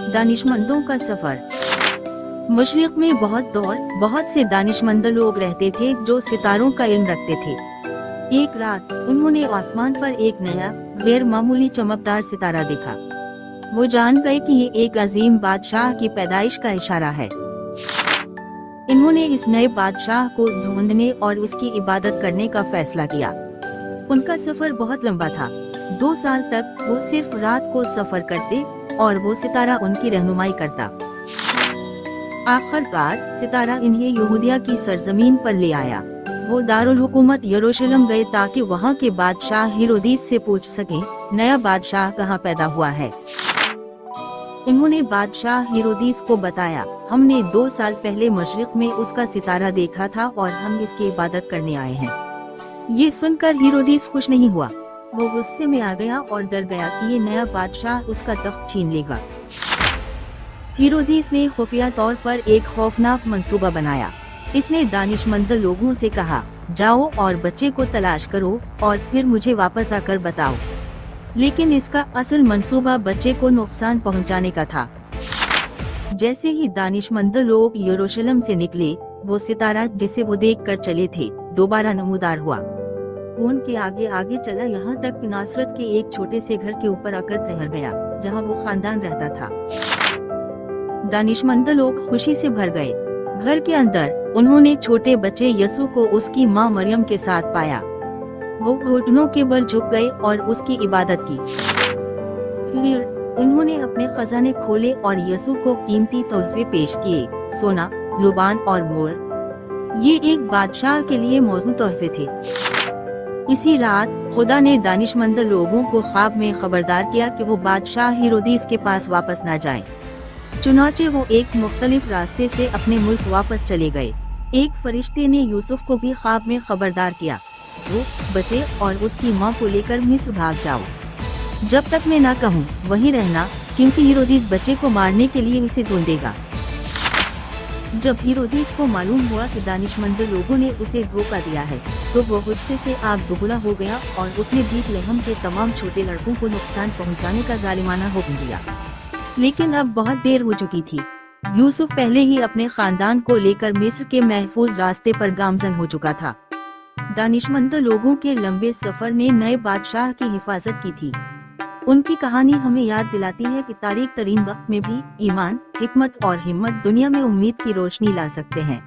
दानिशमंदों का सफर। मशरिक में बहुत से दानिशमंद लोग रहते थे जो सितारों का इल्म रखते थे। एक रात उन्होंने आसमान पर एक नया गैर मामूली चमकदार सितारा देखा। वो जान गए कि ये एक अजीम बादशाह की पैदाइश का इशारा है। इन्होंने इस नए बादशाह को ढूंढने और उसकी इबादत करने का फैसला किया। उनका सफर बहुत लंबा था। 2 साल तक वो सिर्फ रात को सफर करते और वो सितारा उनकी रहनुमाई करता। आखिरकार सितारा इन्हें यहूदिया की सरजमीन पर ले आया। वो दारुल हुकूमत यरूशलेम गए ताकि वहाँ के बादशाह हेरोदिस से पूछ सकें नया बादशाह कहाँ पैदा हुआ है। उन्होंने बादशाह हेरोदिस को बताया, हमने 2 साल पहले मशरिक में उसका सितारा देखा था और हम इसकी इबादत करने आए हैं। ये सुनकर हेरोदिस खुश नहीं हुआ। वो गुस्से में आ गया और डर गया कि ये नया बादशाह उसका तख्त छीन लेगा। हेरोदिस ने खुफिया तौर पर एक खौफनाक मंसूबा बनाया। इसने दानिशमंद लोगों से कहा, जाओ और बच्चे को तलाश करो और फिर मुझे वापस आकर बताओ। लेकिन इसका असल मंसूबा बच्चे को नुकसान पहुंचाने का था। जैसे ही दानिशमंद लोग यरूशलेम से निकले, वो सितारा जिसे वो देखकर चले थे दोबारा नमूदार हुआ। वो उनके आगे आगे चला यहाँ तक कि नासरत के एक छोटे से घर के ऊपर आकर ठहर गया जहाँ वो खानदान रहता था। दानिशमंद लोग खुशी से भर गए। घर के अंदर उन्होंने छोटे बच्चे यसु को उसकी माँ मरियम के साथ पाया। वो घुटनों के बल झुक गए और उसकी इबादत की। फिर उन्होंने अपने खजाने खोले और यसु को कीमती तोहफे पेश किए, सोना, लुबान और मोर। ये एक बादशाह के लिए मौजूद तोहफे थे। इसी रात खुदा ने दानिशमंद लोगों को ख्वाब में खबरदार किया कि वो बादशाह हेरोदिस के पास वापस न जाएं। चुनाचे वो एक मुख्तलिफ रास्ते से अपने मुल्क वापस चले गए। एक फरिश्ते ने यूसुफ को भी ख्वाब में खबरदार किया, वो बच्चे और उसकी माँ को लेकर मिस्र भाग जाओ। जब तक मैं ना कहूँ वहीं रहना, क्योंकि हेरोदिस बच्चे को मारने के लिए इसे ढूंढेगा। जब हेरोदिस को मालूम हुआ कि दानिशमंद लोगों ने उसे धोखा दिया है, तो वो गुस्से से आग बबूला हो गया और उसने बेतलहम के तमाम छोटे लड़कों को नुकसान पहुंचाने का जालिमाना हुक्म दिया। लेकिन अब बहुत देर हो चुकी थी। यूसुफ पहले ही अपने खानदान को लेकर मिस्र के महफूज रास्ते पर गामजन हो चुका था। दानिशमंद लोगों के लंबे सफर ने नए बादशाह की हिफाजत की थी। उनकी कहानी हमें याद दिलाती है कि तारीख तरीन वक्त में भी ईमान, हिकमत और हिम्मत दुनिया में उम्मीद की रोशनी ला सकते हैं।